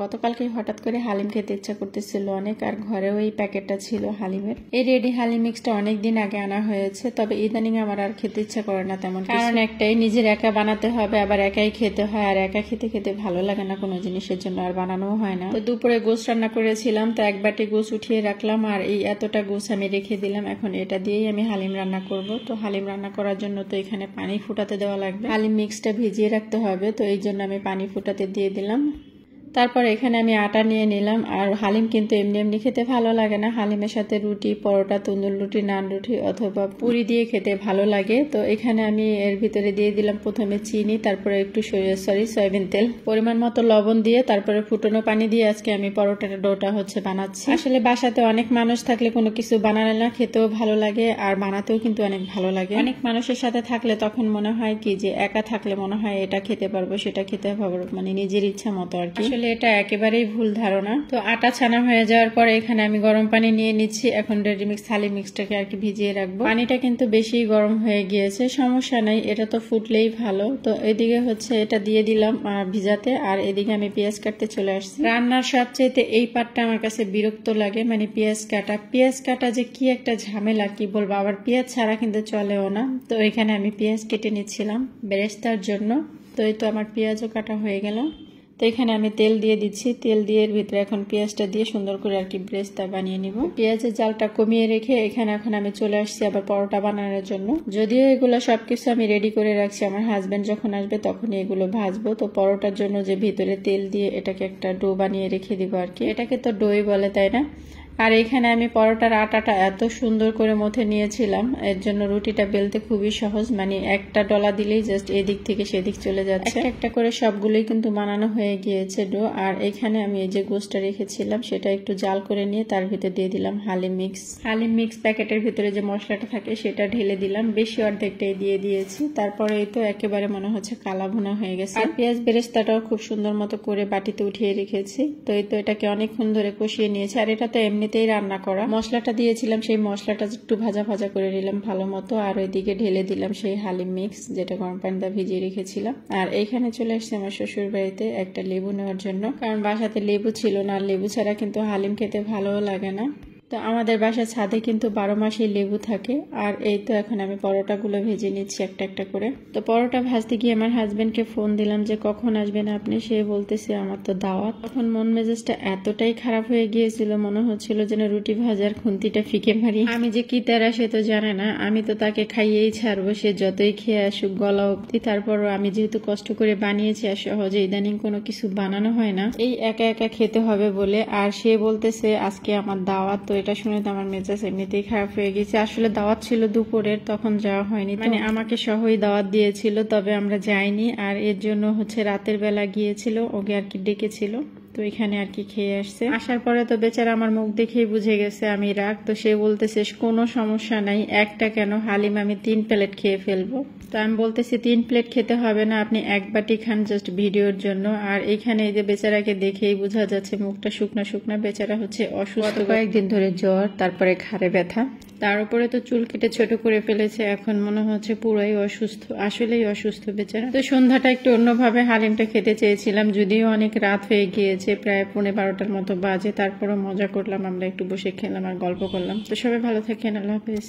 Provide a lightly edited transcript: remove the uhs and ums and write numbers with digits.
গতকালকে হঠাৎ করে হালিম খেতে ইচ্ছা করতেছিল অনেক, আর ঘরেও এই প্যাকেটটা ছিল হালিমের। এই রেডি হালিম মিক্সটা অনেকদিন আগে আনা হয়েছে, তবে ইদানিং আমার আর খেতে ইচ্ছা করে না তেমন। কারণ একটাই, নিজের একা বানাতে হবে, আবার একাই খেতে হয়, আর একা খেতে খেতে ভালো লাগে না কোনো জিনিসের জন্য, আর বানানোও হয় না। তো দুপুরে গোস রান্না করেছিলাম, তো এক বাটি গোস উঠিয়ে রাখলাম, আর এই এতটা গোস আমি রেখে দিলাম। এখন এটা দিয়েই আমি হালিম রান্না করব। তো হালিম রান্না করার জন্য তো এখানে পানি ফুটাতে দেওয়া লাগবে, হালিম মিক্সটা ভিজিয়ে রাখতে হবে, তো এই জন্য আমি পানি ফুটাতে দিয়ে দিলাম। তারপর এখানে আমি আটা নিয়ে নিলাম। আর হালিম কিন্তু এমনি এমনি খেতে ভালো লাগে না, হালিমের সাথে রুটি, পরোটা, তন্দুর রুটি, নান রুটি অথবা পুরি দিয়ে খেতে ভালো লাগে। তো এখানে আমি এর ভিতরে দিয়ে দিলাম প্রথমে চিনি, তারপরে একটু সয়াবিন তেল, পরিমাণ মতো লবণ দিয়ে, তারপরে ফুটানো পানি দিয়ে আজকে আমি পরোটার ডোটা বানাচ্ছি। আসলে বাসাতে অনেক মানুষ থাকলে কোনো কিছু বানালে না খেতেও ভালো লাগে, আর বানাতেও কিন্তু অনেক ভালো লাগে। অনেক মানুষের সাথে থাকলে তখন মনে হয় কি যে একা থাকলে মনে হয় এটা খেতে পারবো, সেটা খেতে পারবো, মানে নিজের ইচ্ছা মতো আর কি। আসলে এটা একেবারেই ভুল ধারণা। তো আটা ছানা হয়ে যাওয়ার পরে এখানে আমি গরম পানি নিয়ে নিচ্ছি। এখন রেডিমিক্স হালিম মিক্সটাকে আর কি ভিজিয়ে রাখবো। পানিটা কিন্তু বেশি গরম হয়ে গিয়েছে, সমস্যা নাই, এটা তো ফুটলেই ভালো। তো এদিকে এটা দিয়ে দিলাম ভিজাতে, আর এদিকে আমি পেঁয়াজ কাটতে চলে আসছি। রান্নার সবচেয়ে এই পার্টটা আমার কাছে বিরক্ত লাগে, মানে পেঁয়াজ কাটা যে কি একটা ঝামেলা, কি বলবো। আবার পেঁয়াজ ছাড়া কিন্তু চলেও না। তো এখানে আমি পেঁয়াজ কেটে নিচ্ছিলাম বেরেস্তার জন্য। তো এই তো আমার পেঁয়াজও কাটা হয়ে গেল। তো এখানে আমি তেল দিয়ে দিচ্ছি, তেল দিয়ে এর ভিতরে এখন পেঁয়াজটা দিয়ে সুন্দর করে আর কি বেরেস্তা বানিয়ে নিব। পেঁয়াজের জালটা কমিয়ে রেখে এখানে এখন আমি চলে আসছি আবার পরোটা বানানোর জন্য। যদিও এগুলো সবকিছু আমি রেডি করে রাখছি, আমার হাজবেন্ড যখন আসবে তখনই এগুলো ভাজবো। তো পরোটার জন্য যে ভিতরে তেল দিয়ে এটাকে একটা ডো বানিয়ে রেখে দিব আর কি। এটাকে তো ডোই বলে, তাই না? আর এখানে আমি পরোটার আটাটা এত সুন্দর করে মথে নিয়েছিলাম, এর জন্য রুটিটা বেলতে খুবই সহজ, মানে একটা ডলা দিলেই জাস্ট এদিক থেকে সেদিক চলে যাচ্ছে। একটা করে সবগুলোই কিন্তু বানানো হয়ে গিয়েছে ডো। আর এখানে আমি এই যে গোশটা রেখেছিলাম সেটা একটু জাল করে নিয়ে তার ভিতরে দিয়ে দিলাম হালিম মিক্স প্যাকেটের ভিতরে যে মশলাটা থাকে সেটা ঢেলে দিলাম, বেশি অর্ধেকটাই দিয়ে দিয়েছি। তারপরে এই তো একেবারে মনে হচ্ছে কালা ভুনা হয়ে গেছে। আর পেঁয়াজ বেরেস্তাটাও খুব সুন্দর মতো করে বাটিতে উঠিয়ে রেখেছি। তো এই তো এটাকে অনেকক্ষণ ধরে কষিয়ে নিয়েছি। আর এটা তো এমনিতেই রান্না করা, মশলাটা দিয়েছিলাম, সেই মশলাটা একটু ভাজা ভাজা করে নিলাম ভালো মতো। আর ওইদিকে ঢেলে দিলাম সেই হালিম মিক্স যেটা গরম পানিতে ভিজিয়ে রেখেছিলাম। আর এইখানে চলে আসছে আমার শ্বশুর বাড়িতে একটা লেবু নেওয়ার জন্য, কারণ বাসাতে লেবু ছিল না। লেবু ছাড়া কিন্তু হালিম খেতে ভালোও লাগে না। তো আমাদের বাসার ছাদে কিন্তু 12 মাসই লেবু থাকে। আর এই তো এখন আমি পরোটাগুলো ভেজে নিচ্ছি একটা একটা করে। তো পরোটা ভাজতে গিয়ে আমার হাজবেন্ডকে ফোন দিলাম যে কখন আসবেন আপনি, সে বলতেছে আমার তো দাওয়াত। তখন মন মেজাজটা এতটাই খারাপ হয়ে গিয়েছিল, মনে হচ্ছিল যেন রুটি ভাজার খুন্তিটা ফিকে মারি। আমি যে কি তেরা সে তো জানে না, আমি তো তাকে খাইয়েই ছাড়বো, সে যতই খেয়ে আসুক গলা অব্দি। তারপরও আমি যেহেতু কষ্ট করে বানিয়েছি, আর সহজে ইদানিং কোনো কিছু বানানো হয় না, এই একা একা খেতে হবে বলে। আর সে বলতেছে আজকে আমার দাওয়াত। তো এটা শুনে তো আমার মেজাজ এমনিতেই খারাপ হয়ে গেছে। আসলে দাওয়াত ছিল দুপুরের, তখন যাওয়া হয়নি, মানে আমাকে সহই দাওয়াত দিয়েছিল, তবে আমরা যাইনি। আর এর জন্য রাতের বেলা গিয়েছিল, ওকে আর কি ডেকেছিল। তো এখানে আর কি খেয়ে আসছে। আসার পরে তো বেচারা আমার মুখ দেখেই বুঝে গেছে আমি রাগ। তো সে বলতেছে কোনো সমস্যা নাই, একটা কেন হালিম আমি 3 প্লেট খেয়ে ফেলবো। তো আমি বলতেছি 3 প্লেট খেতে হবে না, আপনি 1 বাটি খান জাস্ট ভিডিওর জন্য। আর এখানে এই যে বেচারাকে দেখেই বোঝা যাচ্ছে মুখটা শুকনা শুকনা, বেচারা অসুস্থ, কয়েকদিন ধরে জ্বর, তারপরে ঘাড়ে ব্যথা, তার উপরে তো চুল কেটে ছোট করে ফেলেছে, এখন মনে হচ্ছে পুরাই অসুস্থ, আসলেই অসুস্থ বেচারা। তো সন্ধ্যাটা একটু অন্যভাবে হালিমটা খেতে চেয়েছিলাম, যদিও অনেক রাত হয়ে গিয়েছে, প্রায় 11:30টার মতো বাজে। তারপরও মজা করলাম, আমরা একটু বসে খেলাম আর গল্প করলাম। তো সবাই ভালো থাকেন, আল্লাহ হাফেজ।